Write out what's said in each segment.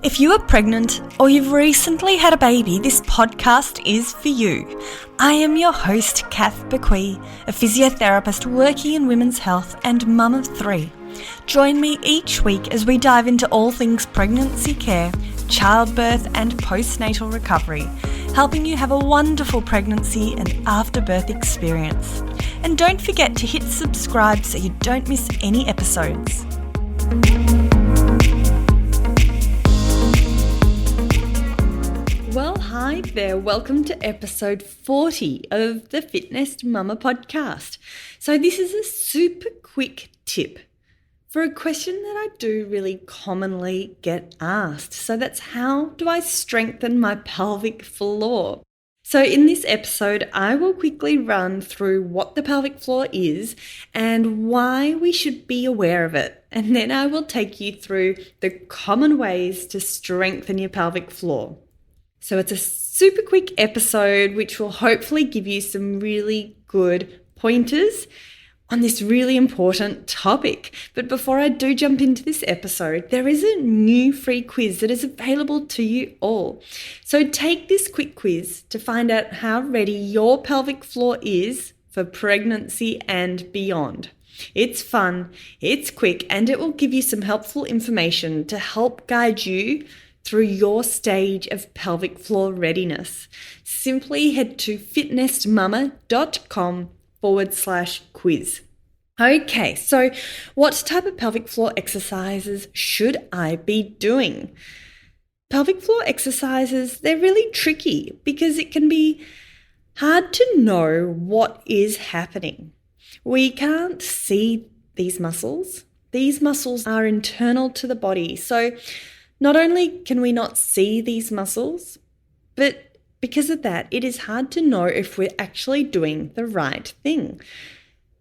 If you are pregnant or you've recently had a baby, this podcast is for you. I am your host, Kath Bequee, a physiotherapist working in women's health and mum of 3. Join me each week as we dive into all things pregnancy care, childbirth and postnatal recovery, helping you have a wonderful pregnancy and afterbirth experience. And don't forget to hit subscribe so you don't miss any episodes. Well, hi there. Welcome to episode 40 of the Fitness Mama podcast. So this is a super quick tip for a question that I do really commonly get asked. So that's, how do I strengthen my pelvic floor? So in this episode, I will quickly run through what the pelvic floor is and why we should be aware of it. And then I will take you through the common ways to strengthen your pelvic floor. So it's a super quick episode which will hopefully give you some really good pointers on this really important topic. But before I do jump into this episode, there is a new free quiz that is available to you all. So take this quick quiz to find out how ready your pelvic floor is for pregnancy and beyond. It's fun, it's quick, and it will give you some helpful information to help guide you through your stage of pelvic floor readiness. Simply head to fitnessmama.com/quiz. Okay, so what type of pelvic floor exercises should I be doing? Pelvic floor exercises, they're really tricky because it can be hard to know what is happening. We can't see these muscles. These muscles are internal to the body. So not only can we not see these muscles, but because of that, it is hard to know if we're actually doing the right thing.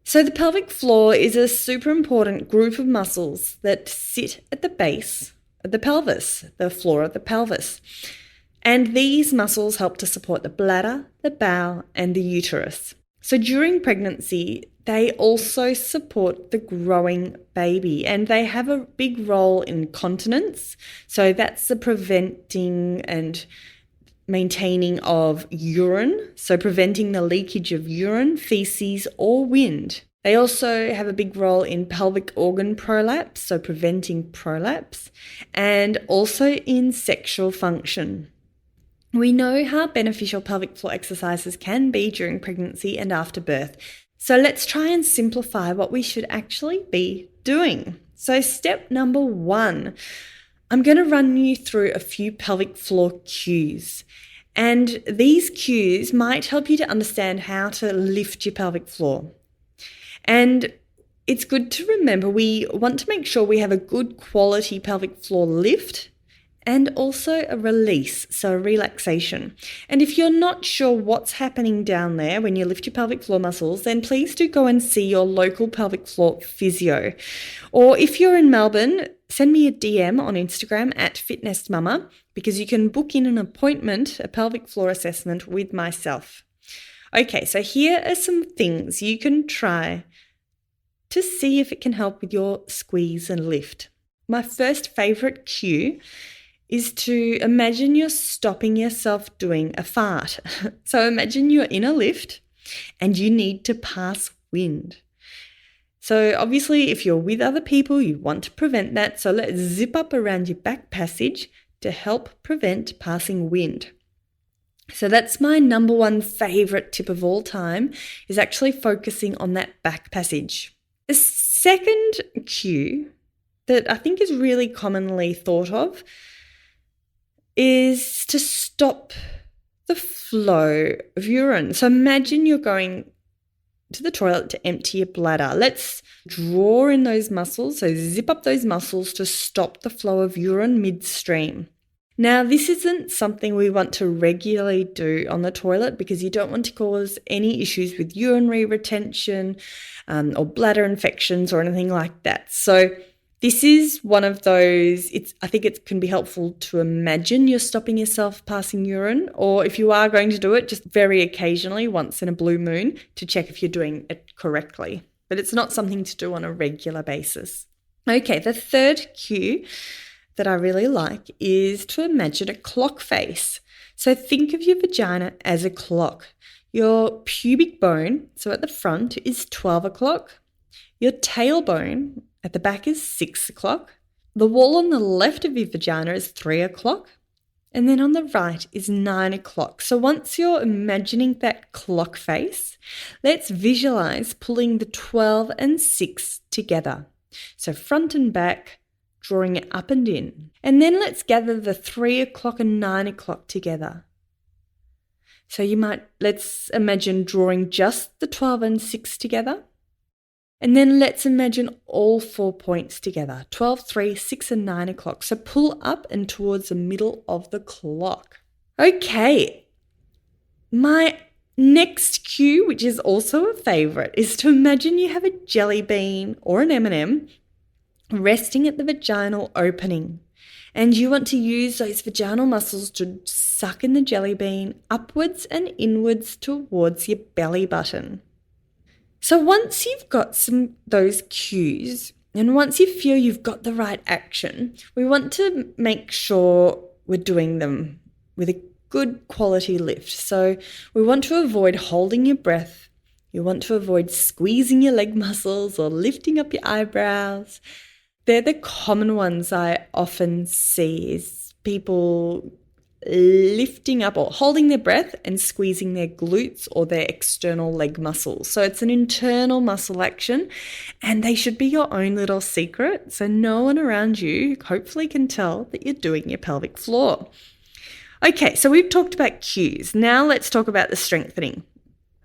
So the pelvic floor is a super important group of muscles that sit at the base of the pelvis, the floor of the pelvis. And these muscles help to support the bladder, the bowel, and the uterus. So during pregnancy, they also support the growing baby, and they have a big role in continence. So that's the preventing and maintaining of urine, so preventing the leakage of urine, feces, or wind. They also have a big role in pelvic organ prolapse, so preventing prolapse, and also in sexual function. We know how beneficial pelvic floor exercises can be during pregnancy and after birth. So let's try and simplify what we should actually be doing. So step number 1, I'm going to run you through a few pelvic floor cues. And these cues might help you to understand how to lift your pelvic floor. And it's good to remember we want to make sure we have a good quality pelvic floor lift and also a release, so a relaxation. And if you're not sure what's happening down there when you lift your pelvic floor muscles, then please do go and see your local pelvic floor physio. Or if you're in Melbourne, send me a DM on Instagram at fitnessmama, because you can book in an appointment, a pelvic floor assessment with myself. Okay, so here are some things you can try to see if it can help with your squeeze and lift. My first favorite cue is to imagine you're stopping yourself doing a fart. So imagine you're in a lift and you need to pass wind. So obviously if you're with other people, you want to prevent that. So let's zip up around your back passage to help prevent passing wind. So that's my number 1 favorite tip of all time, is actually focusing on that back passage. The second cue that I think is really commonly thought of is to stop the flow of urine. So imagine you're going to the toilet to empty your bladder. Let's draw in those muscles, so zip up those muscles to stop the flow of urine midstream. Now, this isn't something we want to regularly do on the toilet because you don't want to cause any issues with urinary retention or bladder infections or anything like that. So this is one of those, I think it can be helpful to imagine you're stopping yourself passing urine, or if you are going to do it, just very occasionally, once in a blue moon, to check if you're doing it correctly. But it's not something to do on a regular basis. Okay, the third cue that I really like is to imagine a clock face. So think of your vagina as a clock. Your pubic bone, so at the front, is 12 o'clock. Your tailbone at the back is 6 o'clock. The wall on the left of your vagina is 3 o'clock. And then on the right is 9 o'clock. So once you're imagining that clock face, let's visualize pulling the 12 and 6 together. So front and back, drawing it up and in. And then let's gather the 3 o'clock and 9 o'clock together. So let's imagine drawing just the 12 and 6 together. And then let's imagine all 4 points together, 12, 3, 6 and 9 o'clock. So pull up and towards the middle of the clock. Okay, my next cue, which is also a favorite, is to imagine you have a jelly bean or an M&M resting at the vaginal opening. And you want to use those vaginal muscles to suck in the jelly bean upwards and inwards towards your belly button. So once you've got those cues, and once you feel you've got the right action, we want to make sure we're doing them with a good quality lift. So we want to avoid holding your breath. You want to avoid squeezing your leg muscles or lifting up your eyebrows. They're the common ones I often see, is people lifting up or holding their breath and squeezing their glutes or their external leg muscles. So it's an internal muscle action, and they should be your own little secret. So no one around you hopefully can tell that you're doing your pelvic floor. Okay, so we've talked about cues. Now let's talk about the strengthening.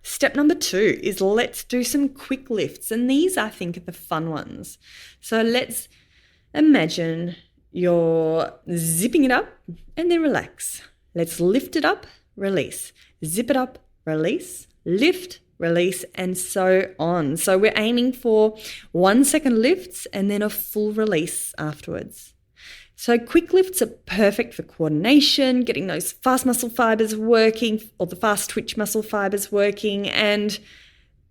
Step number 2 is let's do some quick lifts. And these, I think, are the fun ones. So let's imagine you're zipping it up and then relax. Let's lift it up, release. Zip it up, release. Lift, release, and so on. So we're aiming for 1 second lifts and then a full release afterwards. So quick lifts are perfect for coordination, getting those fast muscle fibers working, or the fast twitch muscle fibers working, and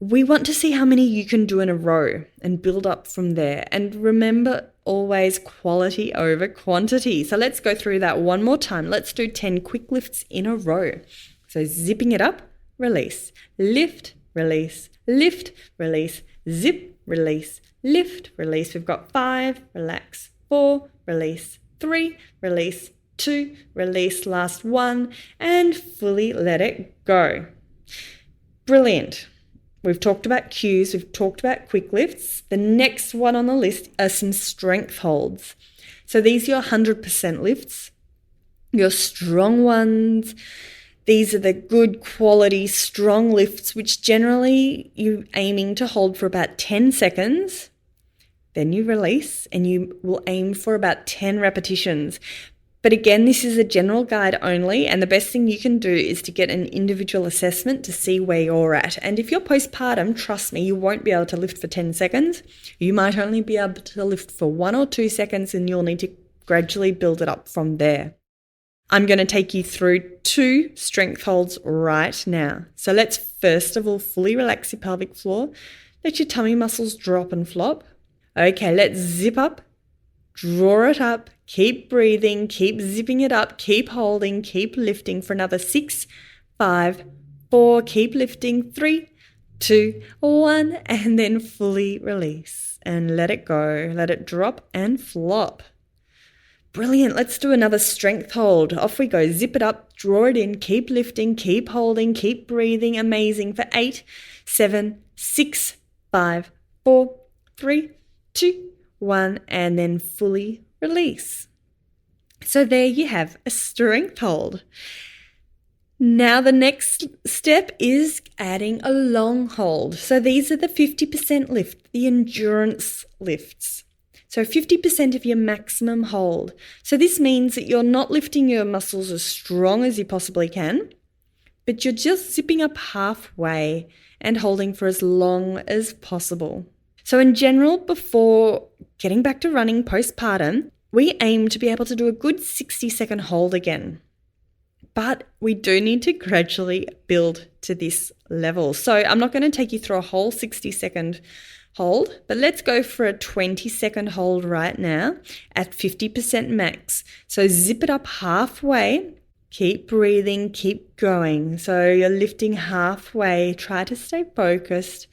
we want to see how many you can do in a row and build up from there. And remember, always quality over quantity. So let's go through that one more time. Let's do 10 quick lifts in a row. So zipping it up, release, lift, release, lift, release, zip, release, lift, release. We've got 5, relax, 4, release, 3, release, 2, release, last 1, and fully let it go. Brilliant. We've talked about cues, we've talked about quick lifts. The next one on the list are some strength holds. So these are your 100% lifts, your strong ones. These are the good quality strong lifts, which generally you're aiming to hold for about 10 seconds. Then you release and you will aim for about 10 repetitions. But again, this is a general guide only, and the best thing you can do is to get an individual assessment to see where you're at. And if you're postpartum, trust me, you won't be able to lift for 10 seconds. You might only be able to lift for 1 or 2 seconds, and you'll need to gradually build it up from there. I'm going to take you through 2 strength holds right now. So let's first of all fully relax your pelvic floor. Let your tummy muscles drop and flop. Okay, let's zip up, draw it up, keep breathing, keep zipping it up, keep holding, keep lifting for another 6, 5, 4, keep lifting, 3, 2, 1, and then fully release and let it go. Let it drop and flop. Brilliant. Let's do another strength hold. Off we go. Zip it up, draw it in, keep lifting, keep holding, keep breathing. Amazing. For 8, 7, 6, 5, 4, 3, 2, 1, and then fully release. So there you have a strength hold. Now the next step is adding a long hold. So these are the 50% lift, the endurance lifts. So 50% of your maximum hold. So this means that you're not lifting your muscles as strong as you possibly can, but you're just zipping up halfway and holding for as long as possible. So in general, before getting back to running postpartum, we aim to be able to do a good 60-second hold again. But we do need to gradually build to this level. So I'm not going to take you through a whole 60-second hold, but let's go for a 20-second hold right now at 50% max. So zip it up halfway. Keep breathing, keep going. So you're lifting halfway. Try to stay focused.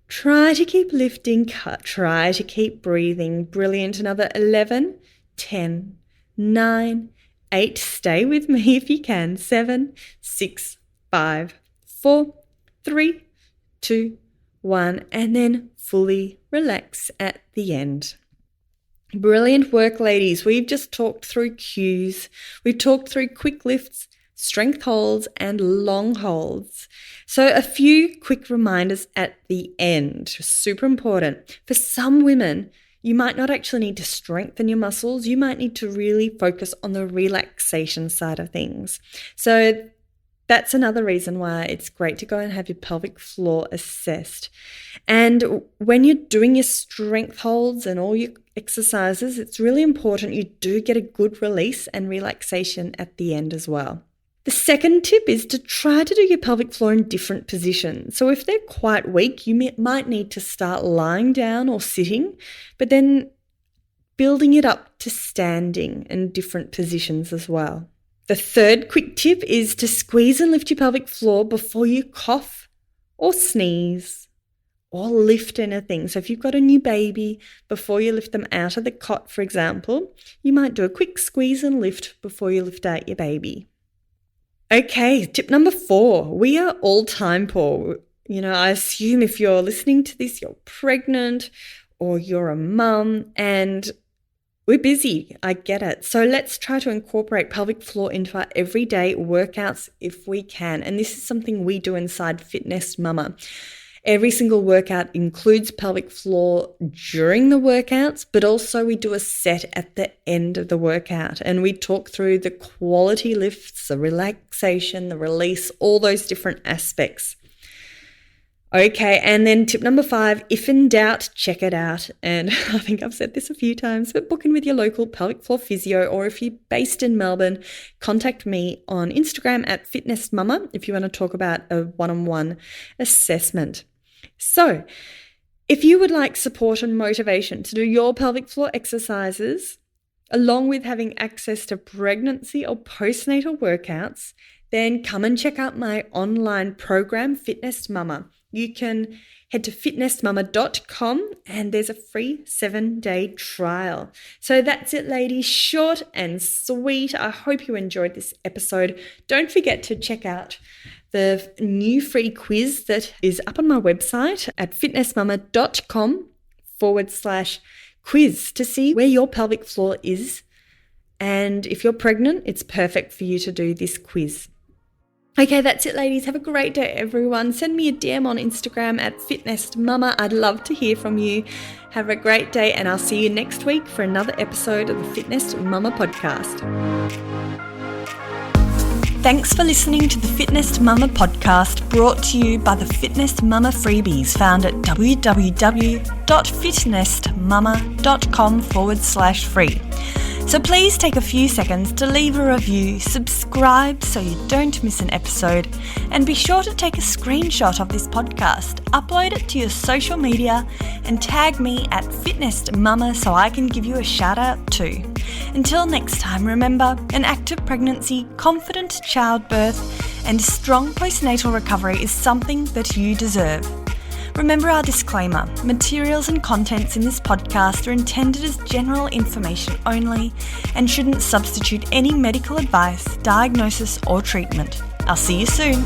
Try to keep lifting, try to keep breathing. Brilliant. Another 11, 10, 9, 8. Stay with me if you can. 7, 6, 5, 4, 3, 2, 1. And then fully relax at the end. Brilliant work, ladies. We've just talked through cues. We've talked through quick lifts, strength holds, and long holds. So a few quick reminders at the end. Super important. For some women, you might not actually need to strengthen your muscles. You might need to really focus on the relaxation side of things. So that's another reason why it's great to go and have your pelvic floor assessed. And when you're doing your strength holds and all your exercises, it's really important you do get a good release and relaxation at the end as well. The second tip is to try to do your pelvic floor in different positions. So if they're quite weak, you might need to start lying down or sitting, but then building it up to standing in different positions as well. The third quick tip is to squeeze and lift your pelvic floor before you cough or sneeze or lift anything. So if you've got a new baby, before you lift them out of the cot, for example, you might do a quick squeeze and lift before you lift out your baby. Okay, tip number 4, we are all time poor. I assume if you're listening to this, you're pregnant or you're a mum, and we're busy. I get it. So let's try to incorporate pelvic floor into our everyday workouts if we can. And this is something we do inside Fitness Mama. Every single workout includes pelvic floor during the workouts, but also we do a set at the end of the workout. And we talk through the quality lifts, the relaxation, the release, all those different aspects. Okay, and then tip number 5, if in doubt, check it out. And I think I've said this a few times, but book in with your local pelvic floor physio, or if you're based in Melbourne, contact me on Instagram at Fitness Mama if you want to talk about a one-on-one assessment. So, if you would like support and motivation to do your pelvic floor exercises, along with having access to pregnancy or postnatal workouts, then come and check out my online program, Fitness Mama. You can head to fitnessmama.com and there's a free 7-day trial. So that's it, ladies. Short and sweet. I hope you enjoyed this episode. Don't forget to check out the new free quiz that is up on my website at fitnessmama.com/quiz to see where your pelvic floor is. And if you're pregnant, it's perfect for you to do this quiz. Okay, that's it, ladies. Have a great day, everyone. Send me a DM on Instagram at fitnessmama. I'd love to hear from you. Have a great day, and I'll see you next week for another episode of the Fitness Mama podcast. Thanks for listening to the Fitness Mama podcast, brought to you by the Fitness Mama freebies found at www.fitnessmama.com/free. So please take a few seconds to leave a review, subscribe so you don't miss an episode, and be sure to take a screenshot of this podcast, upload it to your social media, and tag me at Fitness Mama so I can give you a shout out too. Until next time, remember, an active pregnancy, confident childbirth, and strong postnatal recovery is something that you deserve. Remember our disclaimer, materials and contents in this podcast are intended as general information only and shouldn't substitute any medical advice, diagnosis or treatment. I'll see you soon.